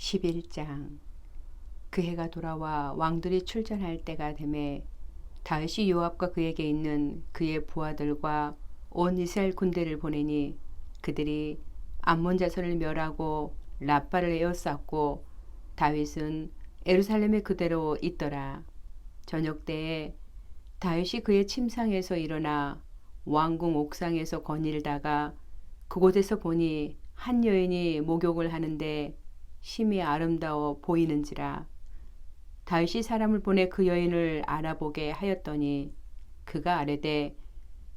11장. 그 해가 돌아와 왕들이 출전할 때가 되매 다윗이 요압과 그에게 있는 그의 부하들과 온 이스라엘 군대를 보내니 그들이 암몬 자손을 멸하고 랍바를 에워쌌고 다윗은 예루살렘에 그대로 있더라. 저녁 때에 다윗이 그의 침상에서 일어나 왕궁 옥상에서 거닐다가 그곳에서 보니 한 여인이 목욕을 하는데 심히 아름다워 보이는지라. 다윗이 사람을 보내 그 여인을 알아보게 하였더니 그가 아뢰되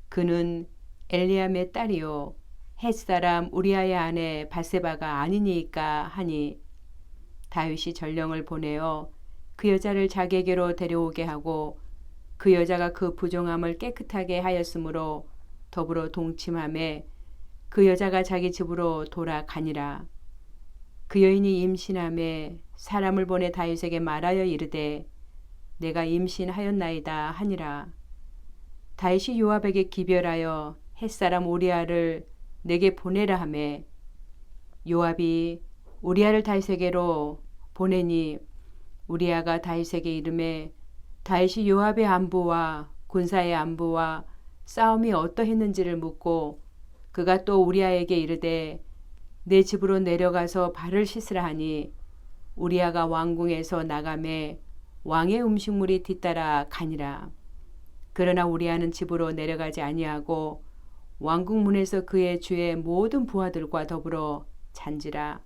그는 엘리암의 딸이요 헷사람 우리아의 아내 바세바가 아니니이까 하니 다윗이 전령을 보내어 그 여자를 자기에게로 데려오게 하고 그 여자가 그 부정함을 깨끗하게 하였으므로 더불어 동침하매 그 여자가 자기 집으로 돌아가니라. 그 여인이 임신함에 사람을 보내 다윗에게 말하여 이르되 내가 임신하였나이다 하니라. 다윗이 요압에게 기별하여 헷사람 우리아를 내게 보내라 하매 요압이 우리아를 다윗에게로 보내니 우리아가 다윗에게 이르매 다윗이 요압의 안부와 군사의 안부와 싸움이 어떠했는지를 묻고 그가 또 우리아에게 이르되 내 집으로 내려가서 발을 씻으라 하니 우리아가 왕궁에서 나가매 왕의 음식물이 뒤따라 가니라. 그러나 우리아는 집으로 내려가지 아니하고 왕궁 문에서 그의 주의 모든 부하들과 더불어 잔지라.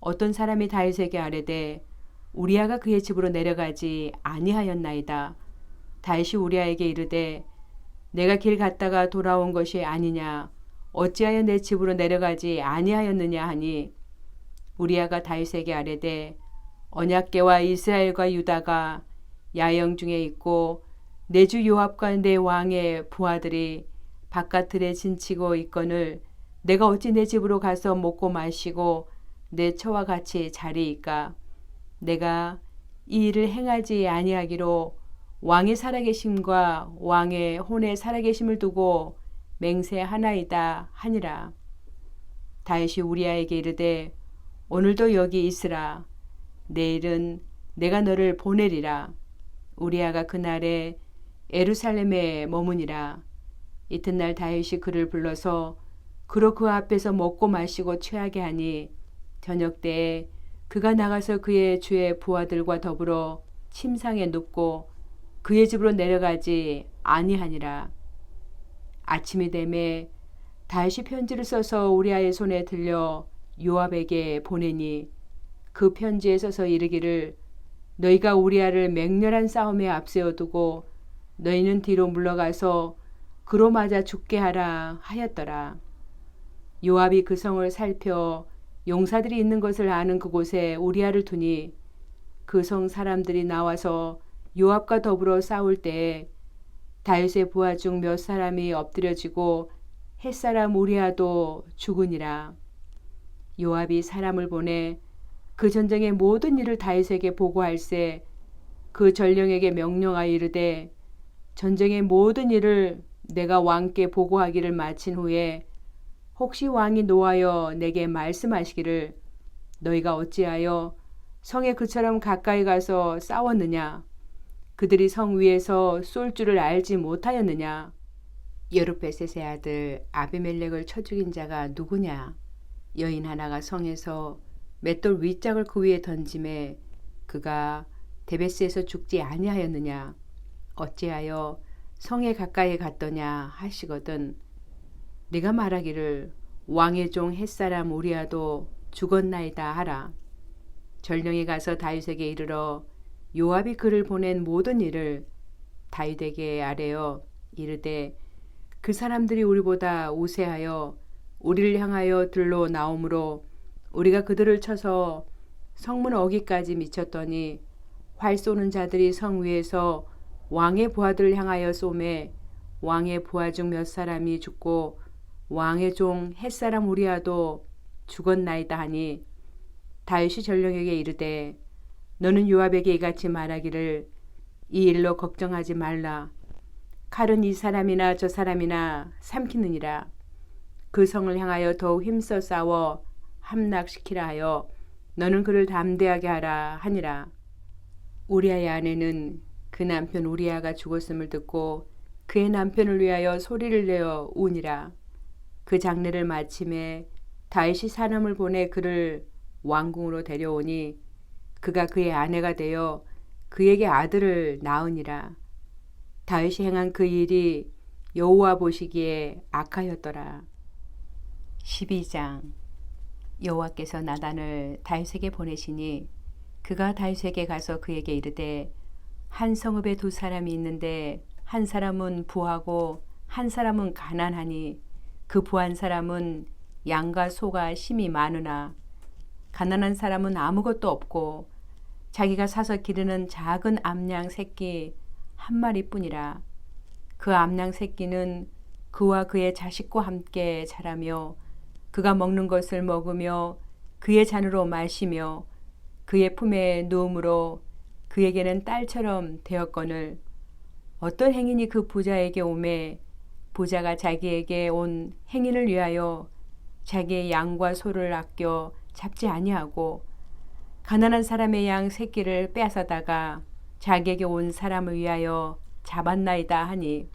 어떤 사람이 다윗에게 아뢰되 우리아가 그의 집으로 내려가지 아니하였나이다. 다윗이 우리아에게 이르되 내가 길 갔다가 돌아온 것이 아니냐 어찌하여 내 집으로 내려가지 아니하였느냐 하니 우리아가 다윗에게 아뢰되 언약궤와 이스라엘과 유다가 야영 중에 있고 내 주 요압과 내 왕의 부하들이 바깥들에 진치고 있거늘 내가 어찌 내 집으로 가서 먹고 마시고 내 처와 같이 자리이까. 내가 이 일을 행하지 아니하기로 왕의 살아계심과 왕의 혼의 살아계심을 두고 맹세하나이다 하니라. 다윗이 우리아에게 이르되 오늘도 여기 있으라. 내일은 내가 너를 보내리라. 우리아가 그날에 예루살렘에 머무니라. 이튿날 다윗이 그를 불러서 그로 그 앞에서 먹고 마시고 취하게 하니 저녁 때에 그가 나가서 그의 주의 부하들과 더불어 침상에 눕고 그의 집으로 내려가지 아니하니라. 아침이 되매 다윗이 편지를 써서 우리아의 손에 들려 요압에게 보내니 그 편지에 써서 이르기를 너희가 우리아를 맹렬한 싸움에 앞세워 두고 너희는 뒤로 물러가서 그로 맞아 죽게 하라 하였더라. 요압이 그 성을 살펴 용사들이 있는 것을 아는 그곳에 우리아를 두니 그 성 사람들이 나와서 요압과 더불어 싸울 때에 다윗의 부하 중 몇 사람이 엎드려지고 헷사람 우리아도 죽으니라. 요압이 사람을 보내 그 전쟁의 모든 일을 다윗에게 보고할세 그 전령에게 명령하여 이르되 전쟁의 모든 일을 내가 왕께 보고하기를 마친 후에 혹시 왕이 노하여 내게 말씀하시기를 너희가 어찌하여 성에 그처럼 가까이 가서 싸웠느냐 그들이 성 위에서 쏠 줄을 알지 못하였느냐 여룻베셋의 아들 아비멜렉을 쳐 죽인 자가 누구냐 여인 하나가 성에서 맷돌 윗짝을 그 위에 던짐에 그가 데베스에서 죽지 아니하였느냐 어찌하여 성에 가까이 갔더냐 하시거든 네가 말하기를 왕의 종 헷사람 우리아도 죽었나이다 하라. 전령이 가서 다윗에게 이르러 요압이 그를 보낸 모든 일을 다윗에게 아뢰어 이르되 그 사람들이 우리보다 우세하여 우리를 향하여 들로 나오므로 우리가 그들을 쳐서 성문 어기까지 미쳤더니 활 쏘는 자들이 성 위에서 왕의 부하들을 향하여 쏘매 왕의 부하 중 몇 사람이 죽고 왕의 종 헷사람 우리아도 죽었나이다 하니 다윗이 전령에게 이르되 너는 요압에게 이같이 말하기를 이 일로 걱정하지 말라. 칼은 이 사람이나 저 사람이나 삼키느니라. 그 성을 향하여 더욱 힘써 싸워 함락시키라 하여 너는 그를 담대하게 하라 하니라. 우리아의 아내는 그 남편 우리아가 죽었음을 듣고 그의 남편을 위하여 소리를 내어 우니라. 그 장례를 마침에 다윗이 사람을 보내 그를 왕궁으로 데려오니 그가 그의 아내가 되어 그에게 아들을 낳으니라. 다윗이 행한 그 일이 여호와 보시기에 악하였더라. 12장. 여호와께서 나단을 다윗에게 보내시니 그가 다윗에게 가서 그에게 이르되 한 성읍에 두 사람이 있는데 한 사람은 부하고 한 사람은 가난하니 그 부한 사람은 양과 소가 심히 많으나 가난한 사람은 아무것도 없고 자기가 사서 기르는 작은 암양 새끼 한 마리뿐이라. 그 암양 새끼는 그와 그의 자식과 함께 자라며 그가 먹는 것을 먹으며 그의 잔으로 마시며 그의 품에 누움으로 그에게는 딸처럼 되었거늘 어떤 행인이 그 부자에게 오매 부자가 자기에게 온 행인을 위하여 자기의 양과 소를 아껴 잡지 아니하고 가난한 사람의 양 새끼를 빼앗아다가 자기에게 온 사람을 위하여 잡았나이다 하니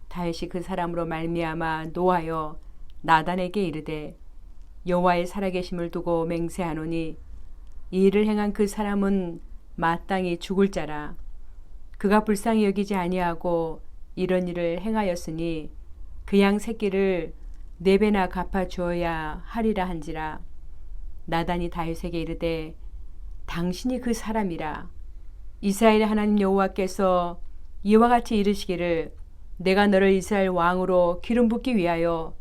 다윗이 그 사람으로 말미암아 노하여 나단에게 이르되 여호와의 살아계심을 두고 맹세하노니 이 일을 행한 그 사람은 마땅히 죽을 자라. 그가 불쌍히 여기지 아니하고 이런 일을 행하였으니 그 양 새끼를 4배나 갚아 주어야 하리라 한지라. 나단이 다윗에게 이르되 당신이 그 사람이라. 이스라엘의 하나님 여호와께서 이와 같이 이르시기를 내가 너를 이스라엘 왕으로 기름 붓기 위하여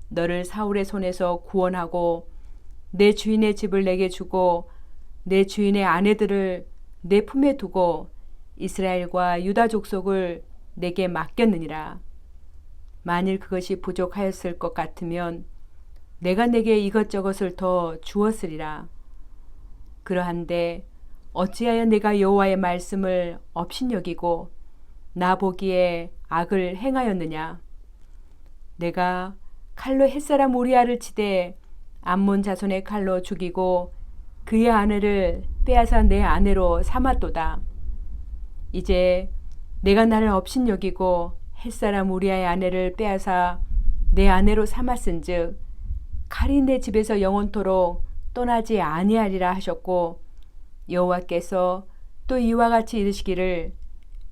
너를 사울의 손에서 구원하고 내 주인의 집을 내게 주고 내 주인의 아내들을 내 품에 두고 이스라엘과 유다 족속을 내게 맡겼느니라. 만일 그것이 부족하였을 것 같으면 내가 내게 이것저것을 더 주었으리라. 그러한데 어찌하여 내가 여호와의 말씀을 업신여기고 나 보기에 악을 행하였느냐. 내가 칼로 햇사람 우리아를 치되 암몬 자손의 칼로 죽이고 그의 아내를 빼앗아 내 아내로 삼았도다. 이제 내가 나를 업신여기고 햇사람 우리아의 아내를 빼앗아 내 아내로 삼았은즉 칼이 내 집에서 영원토록 떠나지 아니하리라 하셨고 여호와께서 또 이와 같이 이르시기를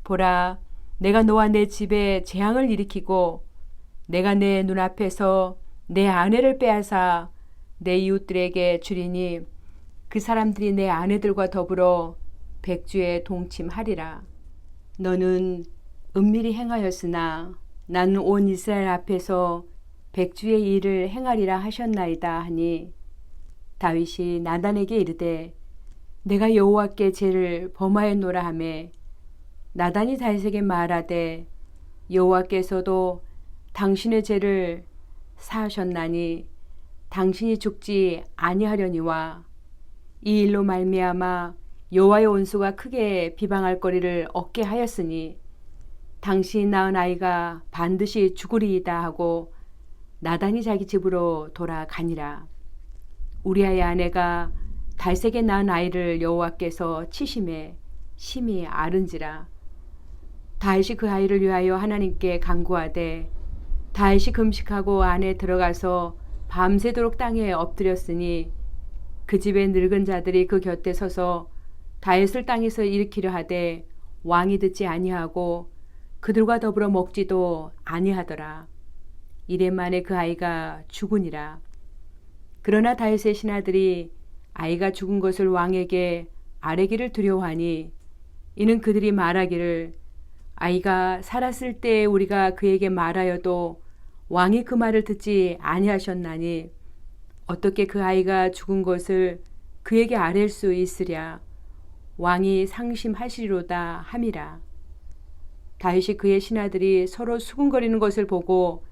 보라 내가 너와 내 집에 재앙을 일으키고 내가 내 눈앞에서 내 아내를 빼앗아 내 이웃들에게 주리니 그 사람들이 내 아내들과 더불어 백주에 동침하리라. 너는 은밀히 행하였으나 나는 온 이스라엘 앞에서 백주의 일을 행하리라 하셨나이다 하니 다윗이 나단에게 이르되 내가 여호와께 죄를 범하였노라 하매 나단이 다윗에게 말하되 여호와께서도 당신의 죄를 사하셨나니 당신이 죽지 아니하려니와 이 일로 말미암아 여호와의 온수가 크게 비방할 거리를 얻게 하였으니 당신이 낳은 아이가 반드시 죽으리이다 하고 나단이 자기 집으로 돌아가니라. 우리아의 아내가 다윗에게 낳은 아이를 여호와께서 치심에 심히 앓은지라. 다윗이 그 아이를 위하여 하나님께 간구하되 다윗이 금식하고 안에 들어가서 밤새도록 땅에 엎드렸으니 그 집의 늙은 자들이 그 곁에 서서 다윗을 땅에서 일으키려 하되 왕이 듣지 아니하고 그들과 더불어 먹지도 아니하더라. 이래 만에 그 아이가 죽으니라. 그러나 다윗의 신하들이 아이가 죽은 것을 왕에게 아뢰기를 두려워하니 이는 그들이 말하기를 아이가 살았을 때 우리가 그에게 말하여도 왕이 그 말을 듣지 아니하셨나니 어떻게 그 아이가 죽은 것을 그에게 아뢰 수 있으랴. 왕이 상심하시리로다 함이라. 다윗이 그의 신하들이 서로 수군거리는 것을 보고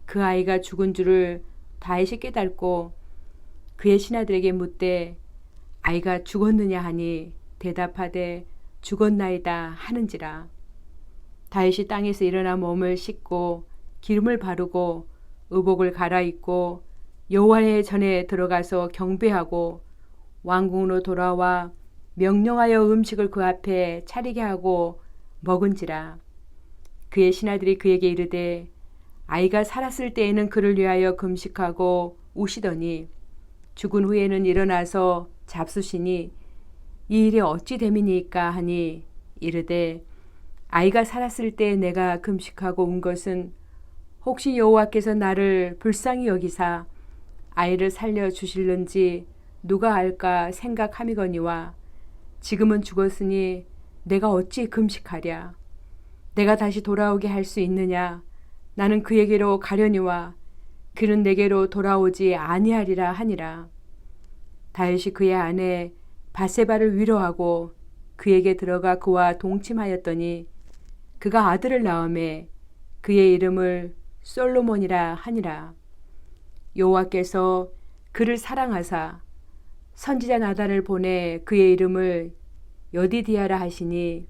그 아이가 죽은 줄을 다윗이 깨닫고 그의 신하들에게 묻되 아이가 죽었느냐 하니 대답하되 죽었나이다 하는지라. 다윗이 땅에서 일어나 몸을 씻고 기름을 바르고 의복을 갈아입고 여호와의 전에 들어가서 경배하고 왕궁으로 돌아와 명령하여 음식을 그 앞에 차리게 하고 먹은지라. 그의 신하들이 그에게 이르되 아이가 살았을 때에는 그를 위하여 금식하고 우시더니 죽은 후에는 일어나서 잡수시니 이 일이 어찌 됨이니까 하니 이르되 아이가 살았을 때 내가 금식하고 운 것은 혹시 여호와께서 나를 불쌍히 여기사 아이를 살려 주실는지 누가 알까 생각함이거니와 지금은 죽었으니 내가 어찌 금식하랴. 내가 다시 돌아오게 할 수 있느냐. 나는 그에게로 가려니와 그는 내게로 돌아오지 아니하리라 하니라. 다윗이 그의 아내 바세바를 위로하고 그에게 들어가 그와 동침하였더니 그가 아들을 낳음에 그의 이름을 솔로몬이라 하니라. 여호와께서 그를 사랑하사 선지자 나단을 보내 그의 이름을 여디디아라 하시니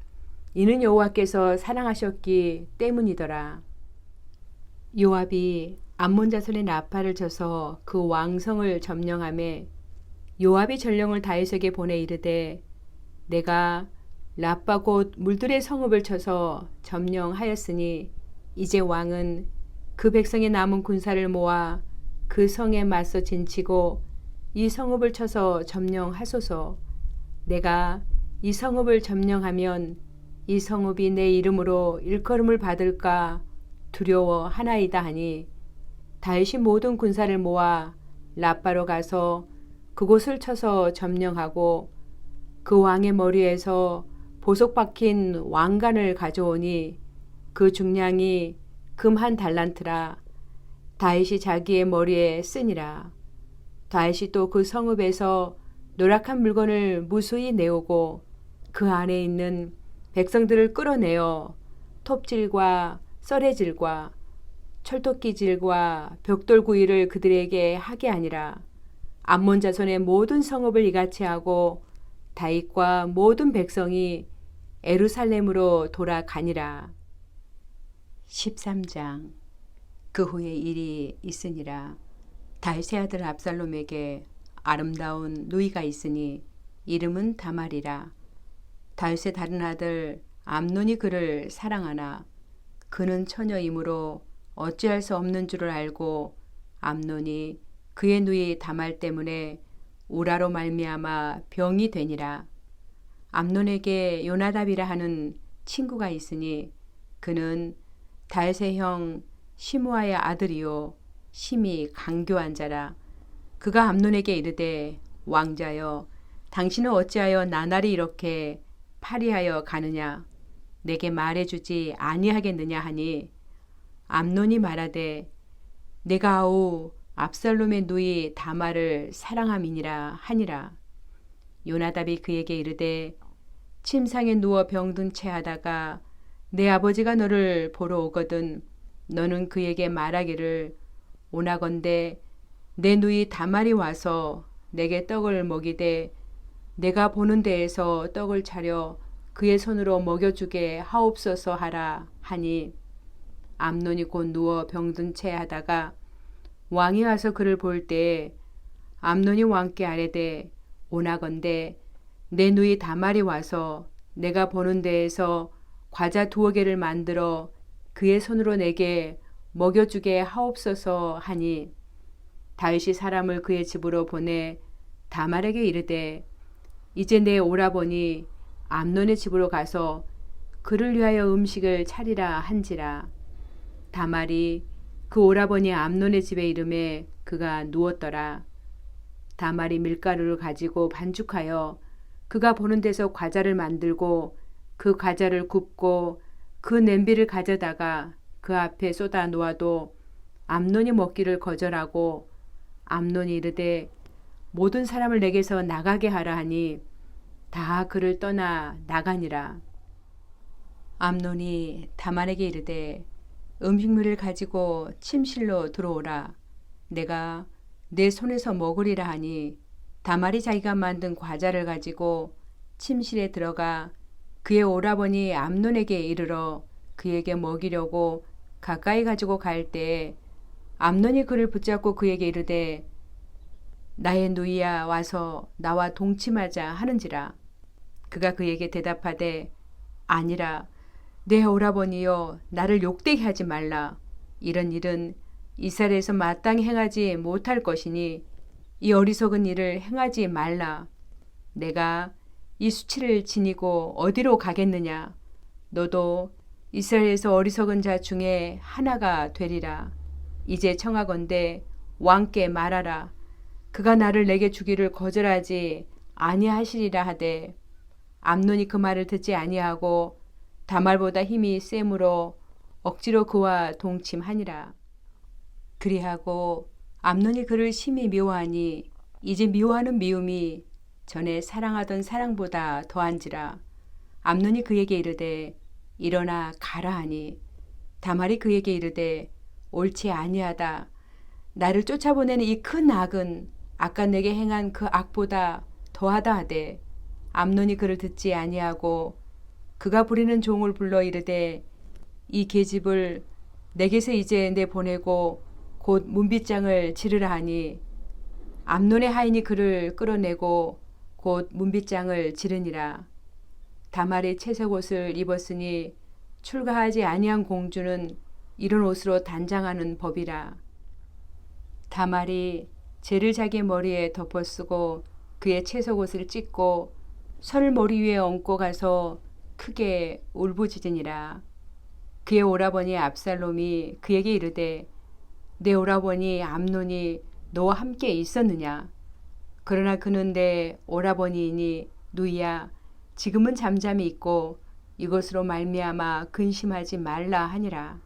이는 여호와께서 사랑하셨기 때문이더라. 요압이 암몬 자손의 나팔을 쳐서 그 왕성을 점령하매 요압이 전령을 다윗에게 보내 이르되 내가 라빠 곧 물들의 성읍을 쳐서 점령하였으니 이제 왕은 그 백성의 남은 군사를 모아 그 성에 맞서 진치고 이 성읍을 쳐서 점령하소서. 내가 이 성읍을 점령하면 이 성읍이 내 이름으로 일컬음을 받을까 두려워하나이다 하니 다윗이 모든 군사를 모아 라빠로 가서 그곳을 쳐서 점령하고 그 왕의 머리에서 보석 박힌 왕관을 가져오니 그 중량이 금 한 달란트라. 다윗이 자기의 머리에 쓰니라. 다윗이 또 그 성읍에서 노랗한 물건을 무수히 내오고 그 안에 있는 백성들을 끌어내어 톱질과 썰해질과 철토끼질과 벽돌구이를 그들에게 하게 하니라. 암몬 자손의 모든 성읍을 이같이 하고 다윗과 모든 백성이 에루살렘으로 돌아가니라. 13장. 그 후에 일이 있으니라. 다윗의 아들 압살롬에게 아름다운 누이가 있으니 이름은 다말이라. 다윗의 다른 아들 암논이 그를 사랑하나 그는 처녀이므로 어찌할 수 없는 줄을 알고 암논이 그의 누이 다말 때문에 우라로 말미암아 병이 되니라. 암논에게 요나답이라 하는 친구가 있으니 그는 다윗의 형 시므아의 아들이요 심히 강교한 자라. 그가 암논에게 이르되 왕자여 당신은 어찌하여 나날이 이렇게 파리하여 가느냐. 내게 말해주지 아니하겠느냐 하니 암논이 말하되 내가 아우 압살롬의 누이 다말을 사랑함이니라 하니라. 요나답이 그에게 이르되 침상에 누워 병든 채 하다가 내 아버지가 너를 보러 오거든 너는 그에게 말하기를 오나건대 내 누이 다말이 와서 내게 떡을 먹이되 내가 보는 데에서 떡을 차려 그의 손으로 먹여주게 하옵소서 하라 하니 암논이 곧 누워 병든 채 하다가 왕이 와서 그를 볼 때에 암논이 왕께 아뢰되 오나건대 내 누이 다말이 와서 내가 보는 데에서 과자 2개를 만들어 그의 손으로 내게 먹여주게 하옵소서 하니 다윗이 사람을 그의 집으로 보내 다말에게 이르되 이제 내 오라버니 암논의 집으로 가서 그를 위하여 음식을 차리라 한지라. 다말이 그 오라버니 암논의 집에 이름에 그가 누웠더라. 다말이 밀가루를 가지고 반죽하여 그가 보는 데서 과자를 만들고 그 과자를 굽고 그 냄비를 가져다가 그 앞에 쏟아 놓아도 암논이 먹기를 거절하고 암논이 이르되 모든 사람을 내게서 나가게 하라 하니 다 그를 떠나 나가니라. 암논이 다말에게 이르되 음식물을 가지고 침실로 들어오라. 내가 내 손에서 먹으리라 하니 다말이 자기가 만든 과자를 가지고 침실에 들어가 그의 오라버니 암논에게 이르러 그에게 먹이려고 가까이 가지고 갈 때에 암논이 그를 붙잡고 그에게 이르되 나의 누이야 와서 나와 동침하자 하는지라. 그가 그에게 대답하되 아니라 내 오라버니여 나를 욕되게 하지 말라. 이런 일은 이스라엘에서 마땅히 행하지 못할 것이니 이 어리석은 일을 행하지 말라. 내가 이 수치를 지니고 어디로 가겠느냐. 너도 이스라엘에서 어리석은 자 중에 하나가 되리라. 이제 청하건대 왕께 말하라. 그가 나를 내게 주기를 거절하지 아니하시리라 하되 암논이 그 말을 듣지 아니하고 다말보다 힘이 셈으로 억지로 그와 동침하니라. 그리하고 암논이 그를 심히 미워하니 이제 미워하는 미움이 전에 사랑하던 사랑보다 더한지라. 암논이 그에게 이르되 일어나 가라 하니 다말이 그에게 이르되 옳지 아니하다. 나를 쫓아보내는 이 큰 악은 아까 내게 행한 그 악보다 더하다 하되 암논이 그를 듣지 아니하고 그가 부리는 종을 불러 이르되 이 계집을 내게서 이제 내보내고 곧 문빗장을 지르라 하니 암논의 하인이 그를 끌어내고 곧 문빗장을 지르니라. 다말이 채색 옷을 입었으니 출가하지 아니한 공주는 이런 옷으로 단장하는 법이라. 다말이 재를 자기 머리에 덮어쓰고 그의 채색 옷을 찢고 설을 머리 위에 얹고 가서 크게 울부짖으니라. 그의 오라버니 압살롬이 그에게 이르되 내 오라버니 암논이 너와 함께 있었느냐. 그러나 그는 내 오라버니이니 누이야 지금은 잠잠히 있고 이것으로 말미암아 근심하지 말라 하니라.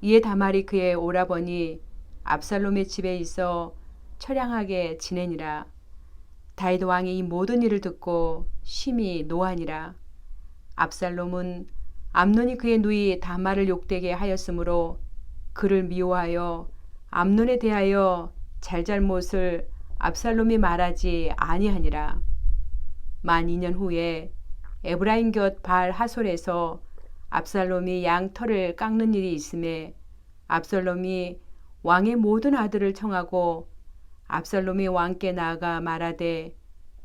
이에 다말이 그의 오라버니 압살롬의 집에 있어 처량하게 지내니라. 다윗 왕이 이 모든 일을 듣고 심히 노하니라. 압살롬은 암논이 그의 누이 다말을 욕되게 하였으므로 그를 미워하여 암논에 대하여 잘잘못을 압살롬이 말하지 아니하니라. 만 2년 후에 에브라임 곁 발 하솔에서 압살롬이 양 털을 깎는 일이 있음에 압살롬이 왕의 모든 아들을 청하고 압살롬이 왕께 나아가 말하되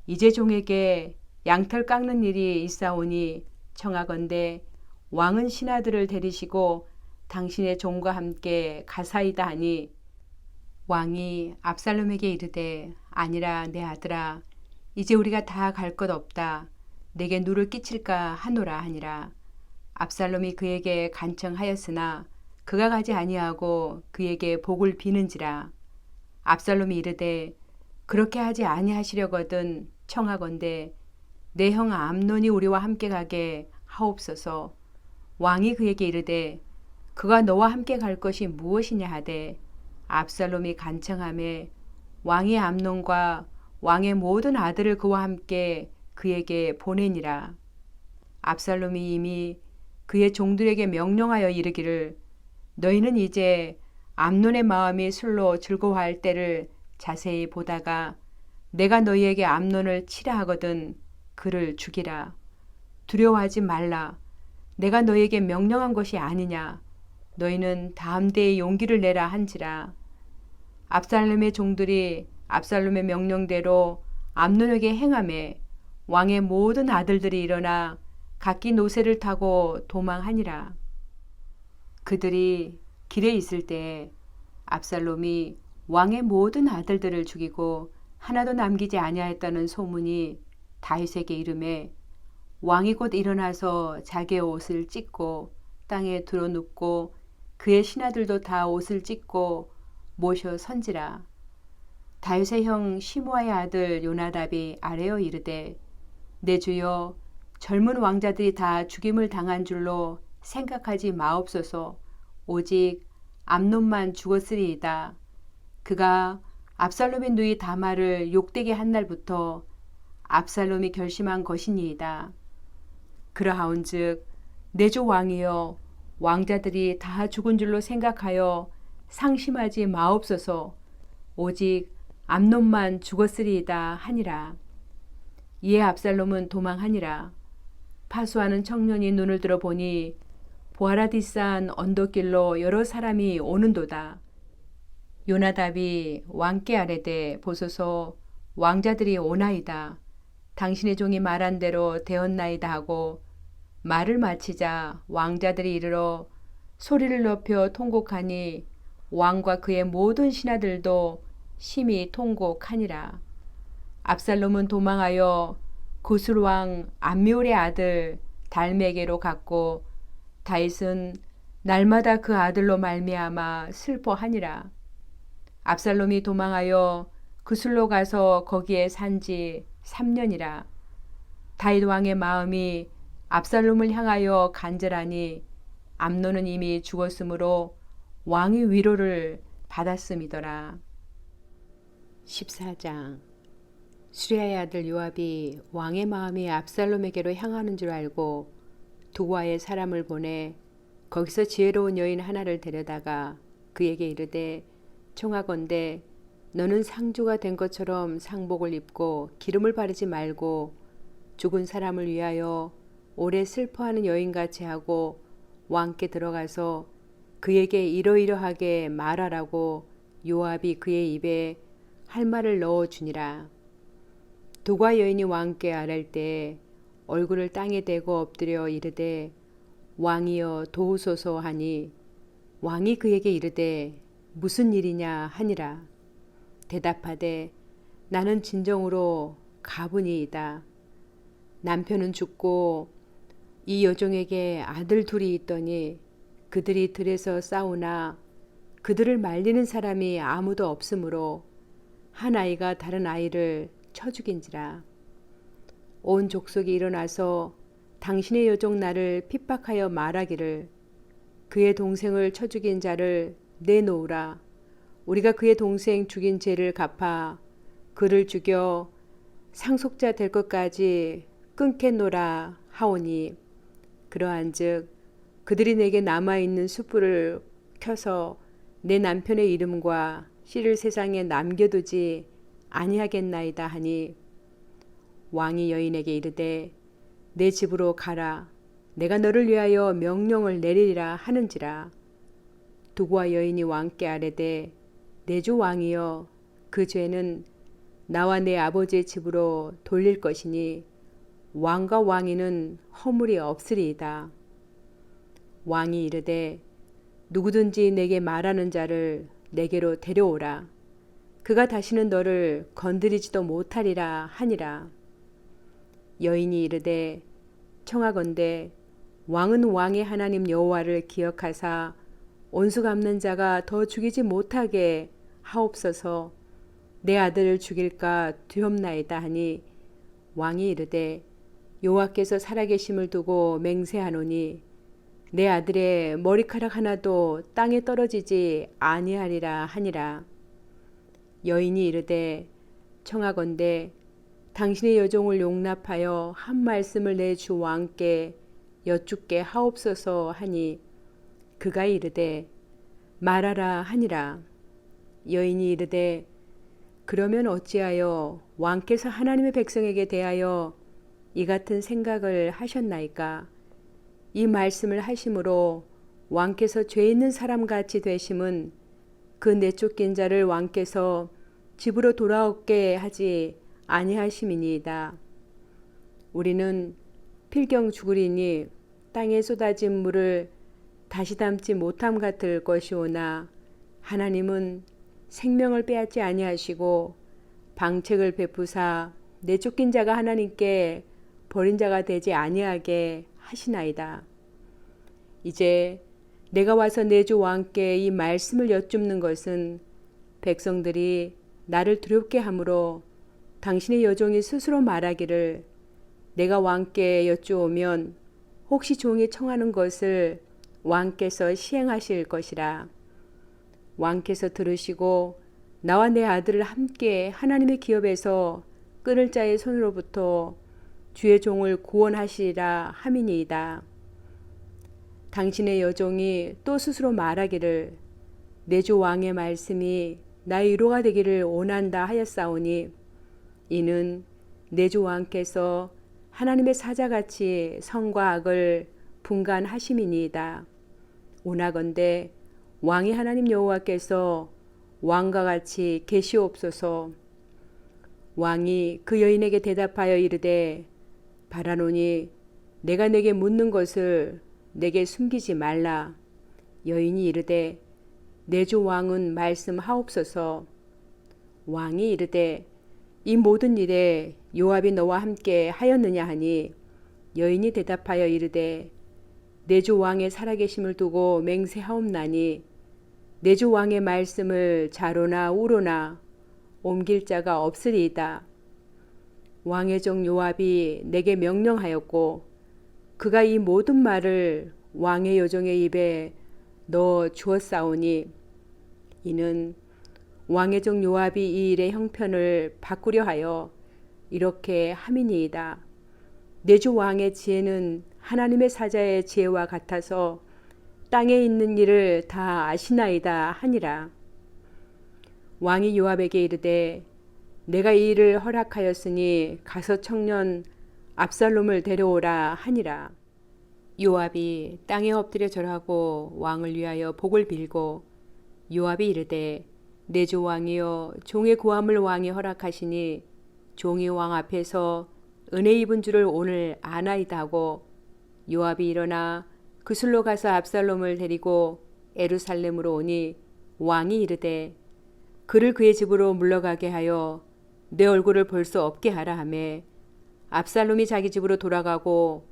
이제 종에게 양털 깎는 일이 있사오니 청하건대 왕은 신하들을 데리시고 당신의 종과 함께 가사이다 하니 왕이 압살롬에게 이르되 아니라 내 아들아 이제 우리가 다 갈 것 없다. 내게 누를 끼칠까 하노라 하니라. 압살롬이 그에게 간청하였으나 그가 가지 아니하고 그에게 복을 비는지라. 압살롬이 이르되 그렇게 하지 아니하시려거든 청하건대 내 형 암논이 우리와 함께 가게 하옵소서. 왕이 그에게 이르되 그가 너와 함께 갈 것이 무엇이냐 하되 압살롬이 간청하매 왕이 암논과 왕의 모든 아들을 그와 함께 그에게 보내니라. 압살롬이 이미 그의 종들에게 명령하여 이르기를 너희는 이제 암논의 마음이 술로 즐거워할 때를 자세히 보다가 내가 너희에게 암논을 치라 하거든 그를 죽이라. 두려워하지 말라. 내가 너희에게 명령한 것이 아니냐. 너희는 다음 대에 용기를 내라 한지라. 압살롬의 종들이 압살롬의 명령대로 암논에게 행하매 왕의 모든 아들들이 일어나 각기 노새를 타고 도망하니라. 그들이 길에 있을 때 압살롬이 왕의 모든 아들들을 죽이고 하나도 남기지 아니하였다는 소문이 다윗에게 이르매 왕이 곧 일어나서 자기의 옷을 찢고 땅에 드러눕고 그의 신하들도 다 옷을 찢고 모셔 선지라. 다윗의 형 시므아의 아들 요나답이 아뢰어 이르되 내 주여 젊은 왕자들이 다 죽임을 당한 줄로 생각하지 마옵소서. 오직 암논만 죽었으리이다. 그가 압살롬의 누이 다말을 욕되게 한 날부터 압살롬이 결심한 것이니이다. 그러하온즉 내 주 왕이여 왕자들이 다 죽은 줄로 생각하여 상심하지 마옵소서. 오직 암논만 죽었으리이다 하니라. 이에 압살롬은 도망하니라. 파수하는 청년이 눈을 들어 보니 보아라 뒷산 언덕길로 여러 사람이 오는도다. 요나답이 왕께 아뢰되 보소서 왕자들이 오나이다. 당신의 종이 말한 대로 되었나이다 하고 말을 마치자 왕자들이 이르러 소리를 높여 통곡하니 왕과 그의 모든 신하들도 심히 통곡하니라. 압살롬은 도망하여 구술 왕 암미올의 아들 달메게로 갔고 다윗은 날마다 그 아들로 말미암아 슬퍼하니라. 압살롬이 도망하여 구술로 가서 거기에 산지 3년이라. 다윗 왕의 마음이 압살롬을 향하여 간절하니 암논은 이미 죽었으므로 왕의 위로를 받았음이더라. 14장. 수리아의 아들 요압이 왕의 마음이 압살롬에게로 향하는 줄 알고 두과의 사람을 보내 거기서 지혜로운 여인 하나를 데려다가 그에게 이르되 청하건대 너는 상주가 된 것처럼 상복을 입고 기름을 바르지 말고 죽은 사람을 위하여 오래 슬퍼하는 여인같이 하고 왕께 들어가서 그에게 이러이러하게 말하라고 요압이 그의 입에 할 말을 넣어 주니라. 두과 여인이 왕께 아랠 때 얼굴을 땅에 대고 엎드려 이르되 왕이여 도우소서 하니 왕이 그에게 이르되 무슨 일이냐 하니라. 대답하되 나는 진정으로 가분이이다. 남편은 죽고 이 여종에게 아들 둘이 있더니 그들이 들에서 싸우나 그들을 말리는 사람이 아무도 없으므로 한 아이가 다른 아이를 쳐 죽인지라. 온 족속이 일어나서 당신의 여종 나를 핍박하여 말하기를 그의 동생을 쳐 죽인 자를 내놓으라. 우리가 그의 동생 죽인 죄를 갚아 그를 죽여 상속자 될 것까지 끊겠노라 하오니 그러한즉 그들이 내게 남아있는 숯불을 켜서 내 남편의 이름과 씨를 세상에 남겨두지 아니하겠나이다 하니 왕이 여인에게 이르되 내 집으로 가라. 내가 너를 위하여 명령을 내리리라 하는지라. 두과 여인이 왕께 아뢰되 내 주 왕이여 그 죄는 나와 내 아버지의 집으로 돌릴 것이니 왕과 왕위는 허물이 없으리이다. 왕이 이르되 누구든지 내게 말하는 자를 내게로 데려오라. 그가 다시는 너를 건드리지도 못하리라 하니라. 여인이 이르되 청하건대 왕은 왕의 하나님 여호와를 기억하사 온수 갚는 자가 더 죽이지 못하게 하옵소서. 내 아들을 죽일까 두렵나이다 하니 왕이 이르되 여호와께서 살아계심을 두고 맹세하노니 내 아들의 머리카락 하나도 땅에 떨어지지 아니하리라 하니라. 여인이 이르되 청하건대 당신의 여종을 용납하여 한 말씀을 내 주 왕께 여쭙게 하옵소서 하니 그가 이르되 말하라 하니라. 여인이 이르되 그러면 어찌하여 왕께서 하나님의 백성에게 대하여 이 같은 생각을 하셨나이까? 이 말씀을 하심으로 왕께서 죄 있는 사람같이 되심은 그 내쫓긴 자를 왕께서 집으로 돌아오게 하지 아니하심이니이다. 우리는 필경 죽으리니 땅에 쏟아진 물을 다시 담지 못함 같을 것이오나 하나님은 생명을 빼앗지 아니하시고 방책을 베푸사 내쫓긴 자가 하나님께 버린 자가 되지 아니하게 하시나이다. 이제 내가 와서 내 주 왕께 이 말씀을 여쭙는 것은 백성들이 나를 두렵게 하므로 당신의 여종이 스스로 말하기를 내가 왕께 여쭈오면 혹시 종이 청하는 것을 왕께서 시행하실 것이라. 왕께서 들으시고 나와 내 아들을 함께 하나님의 기업에서 끊을 자의 손으로부터 주의 종을 구원하시리라 함이니이다. 당신의 여종이 또 스스로 말하기를 내 주 왕의 말씀이 나의 위로가 되기를 원한다 하였사오니 이는 내 주 왕께서 하나님의 사자같이 선과 악을 분간하심이니이다. 오나건대 왕이 하나님 여호와께서 왕과 같이 계시옵소서. 왕이 그 여인에게 대답하여 이르되 바라노니 내가 내게 묻는 것을 내게 숨기지 말라. 여인이 이르되 내 주 왕은 말씀하옵소서. 왕이 이르되 이 모든 일에 요압이 너와 함께 하였느냐 하니 여인이 대답하여 이르되 내 주 왕의 살아계심을 두고 맹세하옵나니 내 주 왕의 말씀을 좌로나 우로나 옮길 자가 없으리이다. 왕의 종 요압이 내게 명령하였고 그가 이 모든 말을 왕의 여종의 입에 넣어 주었사오니 이는 왕의 종 요압이 이 일의 형편을 바꾸려 하여 이렇게 함이니이다. 내 주 왕의 지혜는 하나님의 사자의 지혜와 같아서 땅에 있는 일을 다 아시나이다 하니라. 왕이 요압에게 이르되 내가 이 일을 허락하였으니 가서 청년 압살롬을 데려오라 하니라. 요압이 땅에 엎드려 절하고 왕을 위하여 복을 빌고 요압이 이르되 내 주 왕이여 종의 구함을 왕이 허락하시니 종이 왕 앞에서 은혜 입은 줄을 오늘 아나이다 하고 요압이 일어나 그술로 가서 압살롬을 데리고 예루살렘으로 오니 왕이 이르되 그를 그의 집으로 물러가게 하여 내 얼굴을 볼 수 없게 하라 하매 압살롬이 자기 집으로 돌아가고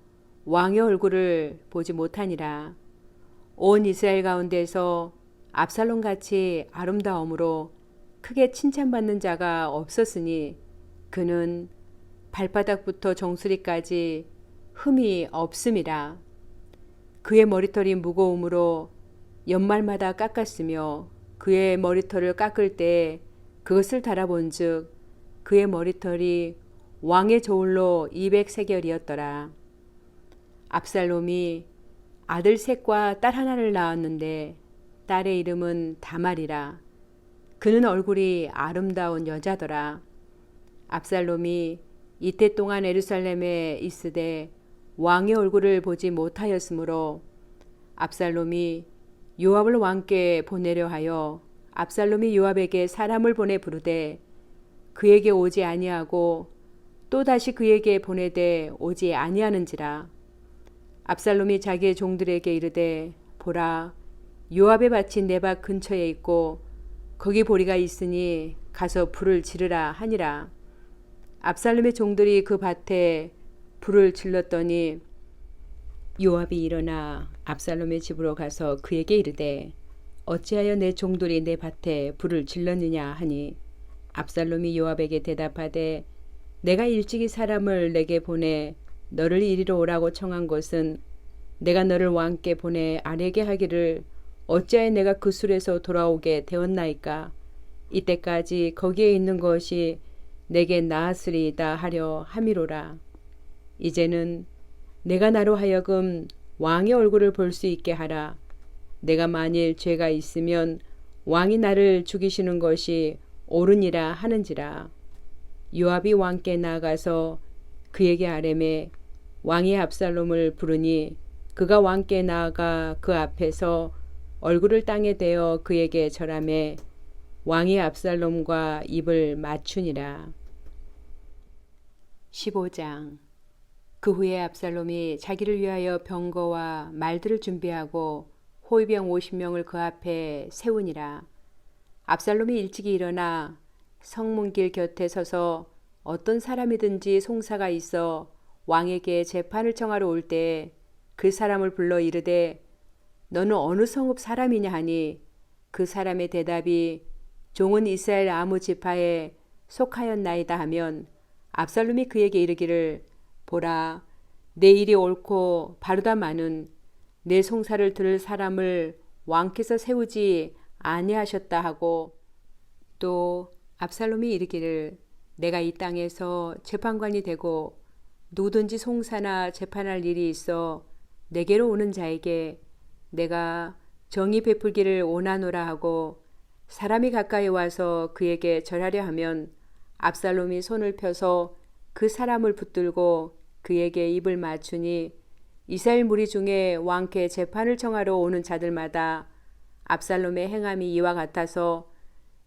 왕의 얼굴을 보지 못하니라. 온 이스라엘 가운데서 압살롬같이 아름다움으로 크게 칭찬받는 자가 없었으니 그는 발바닥부터 정수리까지 흠이 없음이라. 그의 머리털이 무거움으로 연말마다 깎았으며 그의 머리털을 깎을 때 그것을 달아본즉 그의 머리털이 왕의 저울로 200세겔이었더라. 압살롬이 아들 셋과 딸 하나를 낳았는데 딸의 이름은 다말이라. 그는 얼굴이 아름다운 여자더라. 압살롬이 이때 동안 예루살렘에 있으되 왕의 얼굴을 보지 못하였으므로 압살롬이 요압을 왕께 보내려 하여 압살롬이 요압에게 사람을 보내 부르되 그에게 오지 아니하고 또다시 그에게 보내되 오지 아니하는지라. 압살롬이 자기의 종들에게 이르되 보라 요압의 밭이 내 밭 근처에 있고 거기 보리가 있으니 가서 불을 지르라 하니라. 압살롬의 종들이 그 밭에 불을 질렀더니 요압이 일어나 압살롬의 집으로 가서 그에게 이르되 어찌하여 내 종들이 내 밭에 불을 질렀느냐 하니 압살롬이 요압에게 대답하되 내가 일찍이 사람을 내게 보내 너를 이리로 오라고 청한 것은 내가 너를 왕께 보내 아뢰게 하기를 어찌하여 내가 그 술에서 돌아오게 되었나이까. 이때까지 거기에 있는 것이 내게 나았으리이다 하려 함이로라. 이제는 내가 나로 하여금 왕의 얼굴을 볼 수 있게 하라. 내가 만일 죄가 있으면 왕이 나를 죽이시는 것이 옳으니라 하는지라. 요압이 왕께 나아가서 그에게 아뢰매 왕이 압살롬을 부르니 그가 왕께 나아가 그 앞에서 얼굴을 땅에 대어 그에게 절하매 왕이 압살롬과 입을 맞추니라. 15장. 그 후에 압살롬이 자기를 위하여 병거와 말들을 준비하고 호위병 50명을 그 앞에 세우니라. 압살롬이 일찍이 일어나 성문길 곁에 서서 어떤 사람이든지 송사가 있어 왕에게 재판을 청하러 올 때 그 사람을 불러 이르되 너는 어느 성읍 사람이냐 하니 그 사람의 대답이 종은 이스라엘 아무 지파에 속하였나이다 하면 압살롬이 그에게 이르기를 보라 내 일이 옳고 바르다마는 내 송사를 들을 사람을 왕께서 세우지 아니하셨다 하고 또 압살롬이 이르기를 내가 이 땅에서 재판관이 되고 누구든지 송사나 재판할 일이 있어 내게로 오는 자에게 내가 정의 베풀기를 원하노라 하고 사람이 가까이 와서 그에게 절하려 하면 압살롬이 손을 펴서 그 사람을 붙들고 그에게 입을 맞추니 이스라엘 무리 중에 왕께 재판을 청하러 오는 자들마다 압살롬의 행함이 이와 같아서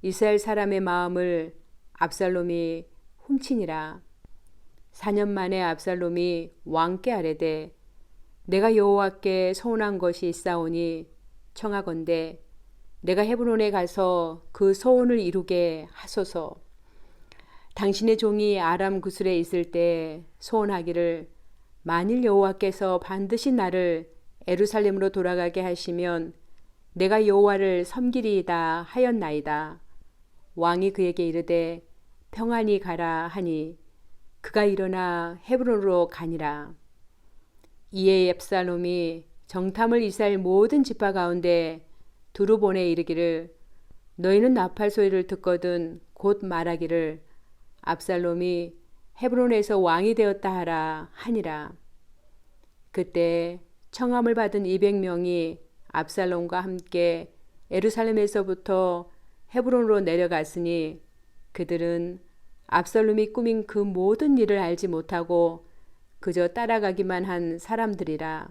이스라엘 사람의 마음을 압살롬이 훔치니라. 4년 만에 압살롬이 왕께 아뢰되 내가 여호와께 서운한 것이 있사오니 청하건대 내가 헤브론에 가서 그 소원을 이루게 하소서. 당신의 종이 아람 구슬에 있을 때 소원하기를 만일 여호와께서 반드시 나를 예루살렘으로 돌아가게 하시면 내가 여호와를 섬기리이다 하였나이다. 왕이 그에게 이르되 평안히 가라 하니 그가 일어나 헤브론으로 가니라. 이에 압살롬이 정탐을 이스라엘 모든 지파 가운데 두루 보내 이르기를 너희는 나팔 소리를 듣거든 곧 말하기를 압살롬이 헤브론에서 왕이 되었다 하라 하니라. 그때 청함을 받은 200명이 압살롬과 함께 예루살렘에서부터 헤브론으로 내려갔으니 그들은 압살롬이 꾸민 그 모든 일을 알지 못하고 그저 따라가기만 한 사람들이라.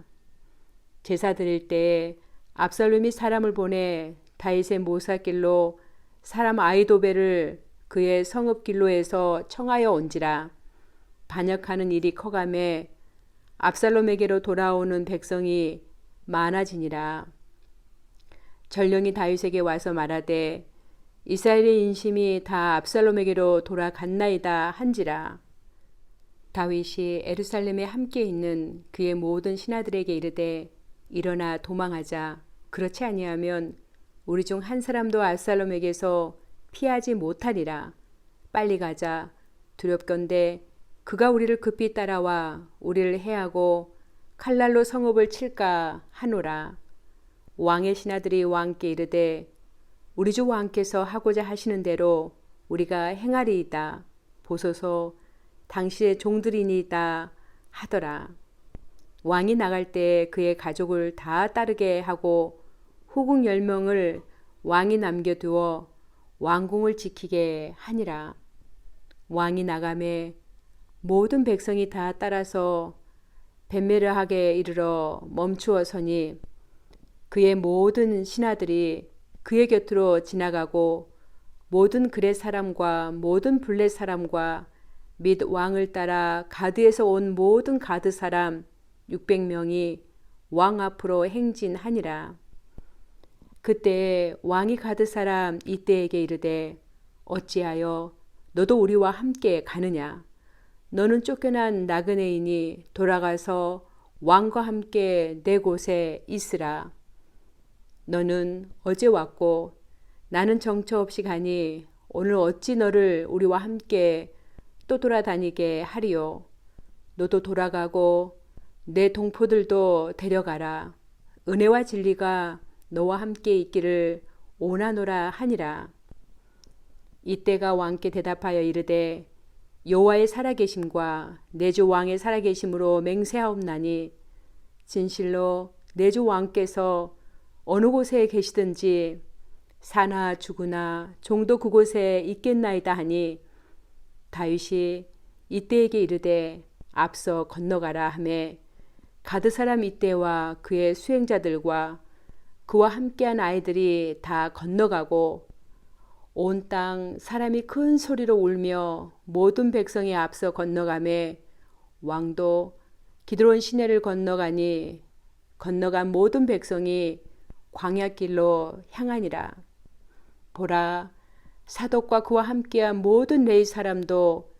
제사 드릴 때에 압살롬이 사람을 보내 다윗의 모사길로 사람 아이도벨을 그의 성읍 길로에서 청하여 온지라. 반역하는 일이 커가매 압살롬에게로 돌아오는 백성이 많아지니라. 전령이 다윗에게 와서 말하되 이스라엘의 인심이 다 압살롬에게로 돌아갔나이다 한지라. 다윗이 예루살렘에 함께 있는 그의 모든 신하들에게 이르되 일어나 도망하자. 그렇지 아니하면 우리 중 한 사람도 압살롬에게서 피하지 못하리라. 빨리 가자. 두렵건대 그가 우리를 급히 따라와 우리를 해하고 칼날로 성읍을 칠까 하노라. 왕의 신하들이 왕께 이르되 우리 주 왕께서 하고자 하시는 대로 우리가 행하리이다. 보소서 당신의 종들이니이다 하더라. 왕이 나갈 때 그의 가족을 다 따르게 하고 후궁 10명을 왕이 남겨두어 왕궁을 지키게 하니라. 왕이 나가매 모든 백성이 다 따라서 벳메르하게 이르러 멈추어 서니 그의 모든 신하들이 그의 곁으로 지나가고 모든 그렛 사람과 모든 블렛 사람과 및 왕을 따라 가드에서 온 모든 가드 사람 600명이 왕 앞으로 행진하니라. 그때 왕이 가드 사람 이때에게 이르되 어찌하여 너도 우리와 함께 가느냐? 너는 쫓겨난 나그네이니 돌아가서 왕과 함께 내 곳에 있으라. 너는 어제 왔고 나는 정처 없이 가니 오늘 어찌 너를 우리와 함께 또 돌아다니게 하리요. 너도 돌아가고 내 동포들도 데려가라. 은혜와 진리가 너와 함께 있기를 원하노라 하니라. 이때가 왕께 대답하여 이르되 여호와의 살아계심과 내 주 왕의 살아계심으로 맹세하옵나니 진실로 내 주 왕께서 어느 곳에 계시든지 사나 죽으나 종도 그곳에 있겠나이다 하니 다윗이 이때에게 이르되 앞서 건너가라 하매 가드 사람 이때와 그의 수행자들과 그와 함께한 아이들이 다 건너가고 온 땅 사람이 큰 소리로 울며 모든 백성이 앞서 건너가매 왕도 기드론 시내를 건너가니 건너간 모든 백성이 광야길로 향하니라. 보라, 사독과 그와 함께한 모든 레위 사람도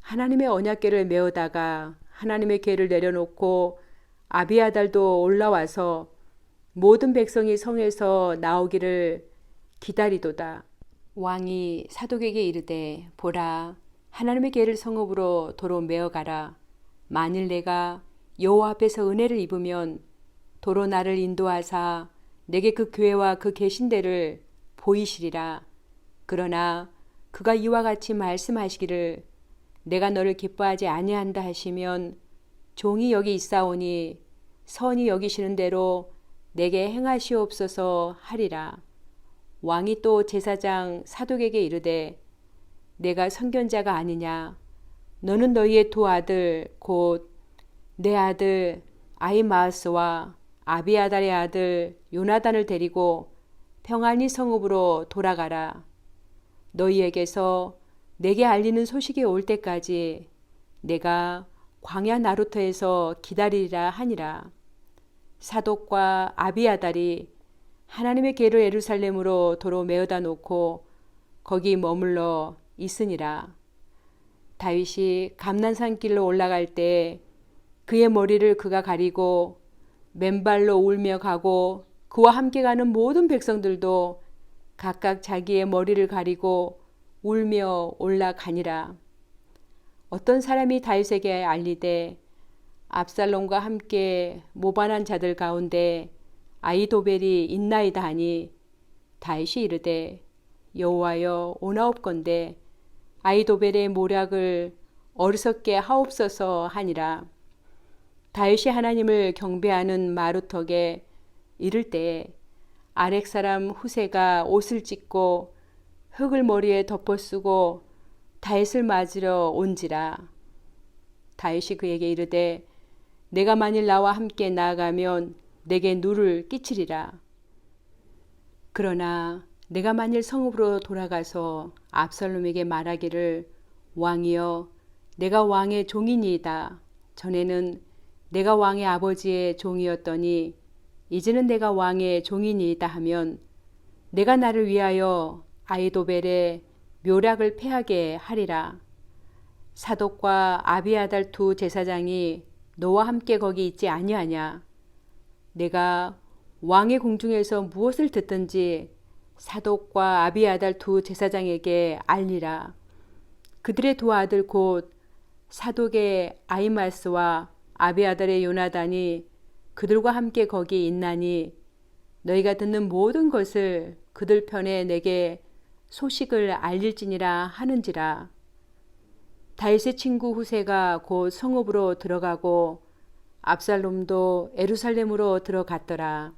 하나님의 언약궤를 메어다가 하나님의 궤를 내려놓고 아비아달도 올라와서 모든 백성이 성에서 나오기를 기다리도다. 왕이 사독에게 이르되 보라, 하나님의 궤를 성읍으로 도로 메어가라. 만일 내가 여호와 앞에서 은혜를 입으면 도로 나를 인도하사 내게 그 교회와 그 계신 데를 보이시리라. 그러나 그가 이와 같이 말씀하시기를 내가 너를 기뻐하지 아니한다 하시면 종이 여기 있사오니 선히 여기시는 대로 내게 행하시옵소서 하리라. 왕이 또 제사장 사독에게 이르되 내가 선견자가 아니냐? 너는 너희의 두 아들 곧 내 아들 아히마아스와 아비아달의 아들 요나단을 데리고 평안히 성읍으로 돌아가라. 너희에게서 내게 알리는 소식이 올 때까지 내가 광야 나루터에서 기다리리라 하니라. 사독과 아비아달이 하나님의 궤를 예루살렘으로 도로 메어다 놓고 거기 머물러 있으니라. 다윗이 감난산 길로 올라갈 때 그의 머리를 그가 가리고 맨발로 울며 가고 그와 함께 가는 모든 백성들도 각각 자기의 머리를 가리고 울며 올라가니라. 어떤 사람이 다윗에게 알리되 압살롬과 함께 모반한 자들 가운데 아히도벨이 있나이다 하니 다윗이 이르되 여호와여 오나옵건대 아히도벨의 모략을 어리석게 하옵소서 하니라. 다윗이 하나님을 경배하는 마루턱에 이를 때에 아렉 사람 후세가 옷을 찢고 흙을 머리에 덮어쓰고 다윗을 맞으러 온지라. 다윗이 그에게 이르되 내가 만일 나와 함께 나아가면 내게 누를 끼치리라. 그러나 내가 만일 성읍으로 돌아가서 압살롬에게 말하기를 왕이여 내가 왕의 종이니이다. 전에는 내가 왕의 아버지의 종이었더니 이제는 내가 왕의 종이니이다 하면 내가 나를 위하여 아히도벨의 묘략을 패하게 하리라. 사독과 아비아달 두 제사장이 너와 함께 거기 있지 아니하냐. 내가 왕의 궁중에서 무엇을 듣든지 사독과 아비아달 두 제사장에게 알리라. 그들의 두 아들 곧 사독의 아히마스와 아비아달의 요나단이 그들과 함께 거기 있나니 너희가 듣는 모든 것을 그들 편에 내게 소식을 알릴지니라 하는지라. 다윗의 친구 후세가 곧 성읍으로 들어가고 압살롬도 예루살렘으로 들어갔더라.